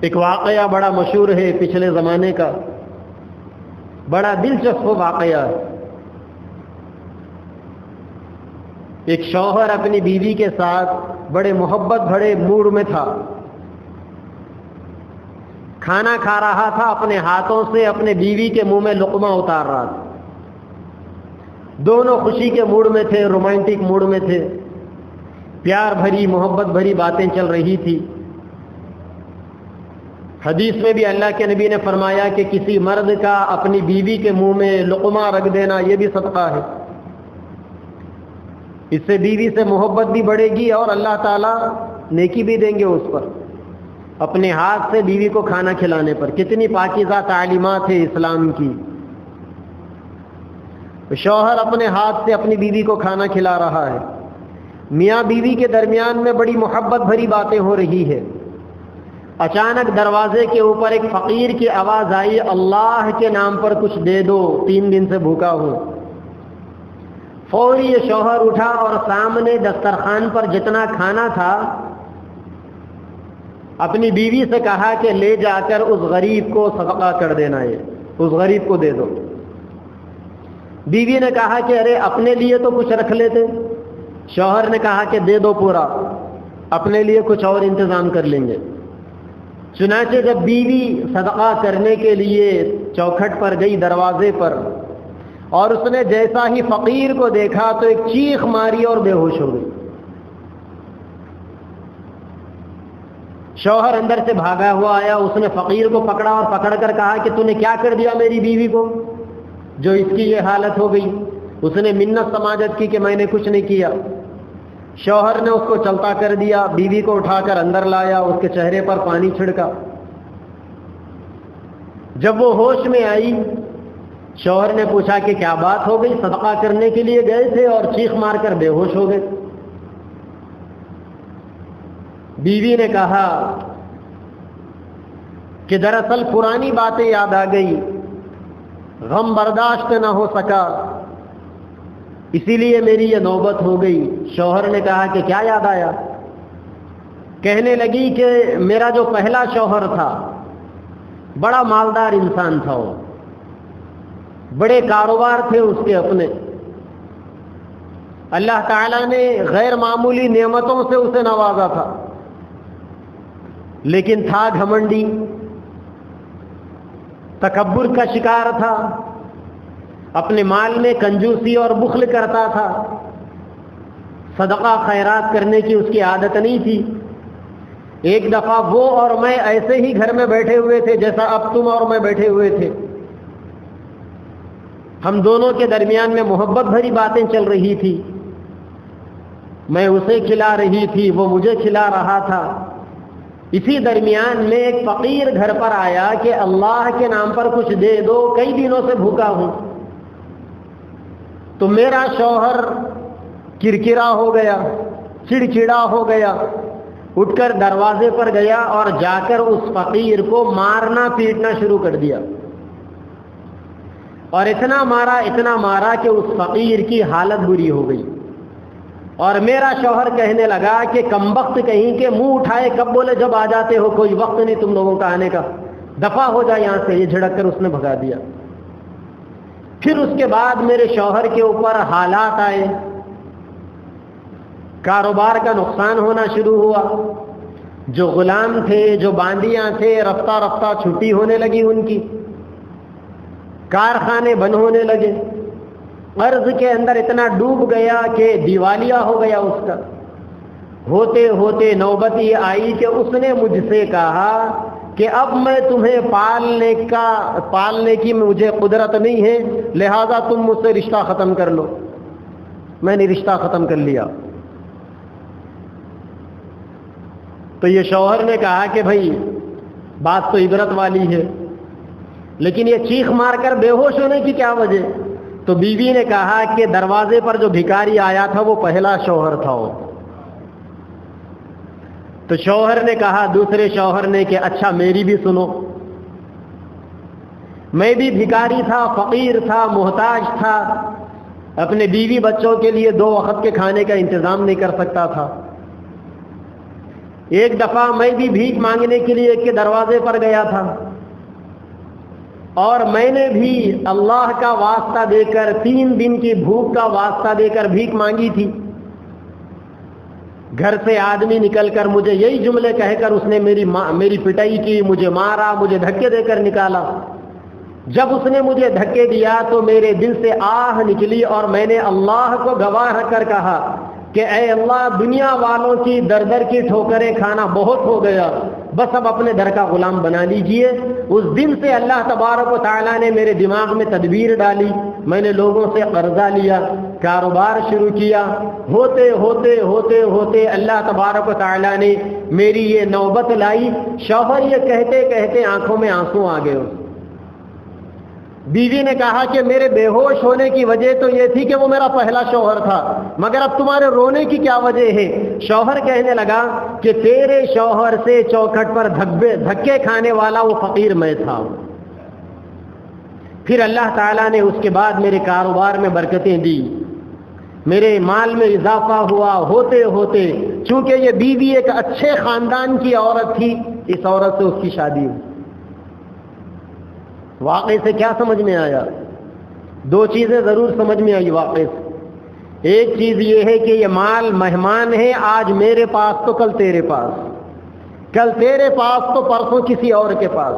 ایک واقعہ بڑا مشہور ہے پچھلے زمانے کا، بڑا دلچسپ واقعہ۔ ایک شوہر اپنی بیوی کے ساتھ بڑے محبت بھرے موڈ میں تھا، کھانا کھا رہا تھا، اپنے ہاتھوں سے اپنے بیوی کے منہ میں لقمہ اتار رہا تھا۔ دونوں خوشی کے موڈ میں تھے، رومانٹک موڈ میں تھے، پیار بھری محبت بھری باتیں چل رہی تھی۔ حدیث میں بھی اللہ کے نبی نے فرمایا کہ کسی مرد کا اپنی بیوی کے منہ میں لقمہ رکھ دینا یہ بھی صدقہ ہے، اس سے بیوی سے محبت بھی بڑھے گی اور اللہ تعالیٰ نیکی بھی دیں گے اس پر، اپنے ہاتھ سے بیوی کو کھانا کھلانے پر۔ کتنی پاکیزہ تعلیمات ہے اسلام کی۔ شوہر اپنے ہاتھ سے اپنی بیوی کو کھانا کھلا رہا ہے، میاں بیوی کے درمیان میں بڑی محبت بھری باتیں ہو رہی ہے۔ اچانک دروازے کے اوپر ایک فقیر کی آواز آئی، اللہ کے نام پر کچھ دے دو، 3 دن سے بھوکا ہوں۔ فوری یہ شوہر اٹھا اور سامنے دسترخوان پر جتنا کھانا تھا اپنی بیوی سے کہا کہ لے جا کر اس غریب کو صدقہ کر دینا، ہے اس غریب کو دے دو۔ بیوی نے کہا کہ ارے اپنے لیے تو کچھ رکھ لیتے۔ شوہر نے کہا کہ دے دو پورا، اپنے لیے کچھ اور انتظام کر لیں گے۔ چنانچہ جب بیوی صدقہ کرنے کے لیے چوکھٹ پر گئی دروازے پر، اور اس نے جیسا ہی فقیر کو دیکھا تو ایک چیخ ماری اور بے ہوش ہو گئی۔ شوہر اندر سے بھاگا ہوا آیا، اس نے فقیر کو پکڑا اور پکڑ کر کہا کہ تو نے کیا کر دیا میری بیوی کو جو اس کی یہ حالت ہو گئی؟ اس نے منت سماجت کی کہ میں نے کچھ نہیں کیا۔ شوہر نے اس کو چلتا کر دیا، بیوی کو اٹھا کر اندر لایا، اس کے چہرے پر پانی چھڑکا۔ جب وہ ہوش میں آئی، شوہر نے پوچھا کہ کیا بات ہو گئی؟ صدقہ کرنے کے لیے گئے تھے اور چیخ مار کر بے ہوش ہو گئے۔ بیوی نے کہا کہ دراصل پرانی باتیں یاد آ گئی، غم برداشت نہ ہو سکا، اسی لیے میری یہ نوبت ہو گئی۔ شوہر نے کہا کہ کیا یاد آیا؟ کہنے لگی کہ میرا جو پہلا شوہر تھا بڑا مالدار انسان تھا، وہ بڑے کاروبار تھے اس کے اپنے، اللہ تعالیٰ نے غیر معمولی نعمتوں سے اسے نوازا تھا، لیکن تھا گھمنڈی، تکبر کا شکار تھا، اپنے مال میں کنجوسی اور بخل کرتا تھا، صدقہ خیرات کرنے کی اس کی عادت نہیں تھی۔ ایک دفعہ وہ اور میں ایسے ہی گھر میں بیٹھے ہوئے تھے جیسا اب تم اور میں بیٹھے ہوئے تھے، ہم دونوں کے درمیان میں محبت بھری باتیں چل رہی تھی، میں اسے کھلا رہی تھی، وہ مجھے کھلا رہا تھا۔ اسی درمیان میں ایک فقیر گھر پر آیا کہ اللہ کے نام پر کچھ دے دو، کئی دنوں سے بھوکا ہوں۔ تو میرا شوہر کرکرا ہو گیا، چڑچڑا ہو گیا، اٹھ کر دروازے پر گیا اور جا کر اس فقیر کو مارنا پیٹنا شروع کر دیا، اور اتنا مارا کہ اس فقیر کی حالت بری ہو گئی۔ اور میرا شوہر کہنے لگا کہ کمبخت کہیں کے منہ اٹھائے کب بولے جب آ جاتے ہو، کوئی وقت نہیں تم لوگوں کا آنے کا، دفع ہو جائے یہاں سے۔ یہ جھڑک کر اس نے بھگا دیا۔ پھر اس کے بعد میرے شوہر کے اوپر حالات آئے، کاروبار کا نقصان ہونا شروع ہوا، جو غلام تھے، جو باندیاں تھے، رفتہ رفتہ چھٹی ہونے لگی ان کی، کارخانے بند ہونے لگے، قرض کے اندر اتنا ڈوب گیا کہ دیوالیہ ہو گیا اس کا۔ ہوتے ہوتے نوبت یہ آئی کہ اس نے مجھ سے کہا کہ اب میں تمہیں پالنے کی مجھے قدرت نہیں ہے، لہذا تم مجھ سے رشتہ ختم کر لو۔ میں نے رشتہ ختم کر لیا۔ تو یہ شوہر نے کہا کہ بھائی بات تو عبرت والی ہے، لیکن یہ چیخ مار کر بے ہوش ہونے کی کیا وجہ؟ تو بیوی نے کہا کہ دروازے پر جو بھکاری آیا تھا وہ پہلا شوہر تھا وہ۔ تو شوہر نے کہا دوسرے شوہر نے کہ اچھا میری بھی سنو، میں بھی بھکاری تھا، فقیر تھا، محتاج تھا، اپنے بیوی بچوں کے لیے 2 وقت کے کھانے کا انتظام نہیں کر سکتا تھا، ایک دفعہ میں بھی بھیک مانگنے کے لیے ایک کے دروازے پر گیا تھا، اور میں نے بھی اللہ کا واسطہ دے کر 3 دن کی بھوک کا واسطہ دے کر بھیک مانگی تھی۔ گھر سے آدمی نکل کر مجھے یہی جملے کہہ کر اس نے میری پٹائی کی، مجھے مارا، مجھے دھکے دے کر نکالا۔ جب اس نے مجھے دھکے دیا تو میرے دل سے آہ نکلی، اور میں نے اللہ کو گواہ رکھ کر کہا کہ اے اللہ، دنیا والوں کی در در کی ٹھوکریں کھانا بہت ہو گیا، بس اب اپنے در کا غلام بنا لیجئے۔ اس دن سے اللہ تبارک و تعالیٰ نے میرے دماغ میں تدبیر ڈالی، میں نے لوگوں سے قرضہ لیا، کاروبار شروع کیا، ہوتے ہوتے ہوتے ہوتے اللہ تبارک و تعالیٰ نے میری یہ نوبت لائی۔ شوہر یہ کہتے کہتے آنکھوں میں آنسو آ گئے۔ بیوی نے کہا کہ میرے بے ہوش ہونے کی وجہ تو یہ تھی کہ وہ میرا پہلا شوہر تھا، مگر اب تمہارے رونے کی کیا وجہ ہے؟ شوہر کہنے لگا کہ تیرے شوہر سے چوکھٹ پر دھکے کھانے والا وہ فقیر میں تھا۔ پھر اللہ تعالیٰ نے اس کے بعد میرے کاروبار میں برکتیں دی، میرے مال میں اضافہ ہوا، ہوتے ہوتے چونکہ یہ بیوی ایک اچھے خاندان کی عورت تھی، اس عورت سے اس کی شادی ہوئی۔ واقعے سے کیا سمجھ میں آیا؟ 2 چیزیں ضرور سمجھ میں آئی واقعے سے۔ ایک چیز یہ ہے کہ یہ مال مہمان ہے، آج میرے پاس تو کل تیرے پاس، کل تیرے پاس تو پرسوں کسی اور کے پاس۔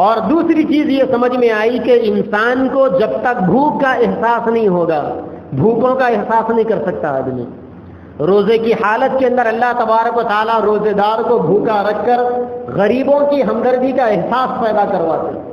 اور دوسری چیز یہ سمجھ میں آئی کہ انسان کو جب تک بھوک کا احساس نہیں ہوگا، بھوکوں کا احساس نہیں کر سکتا آدمی۔ روزے کی حالت کے اندر اللہ تبارک و تعالیٰ روزے دار کو بھوکا رکھ کر غریبوں کی ہمدردی کا احساس پیدا کرواتے ہیں۔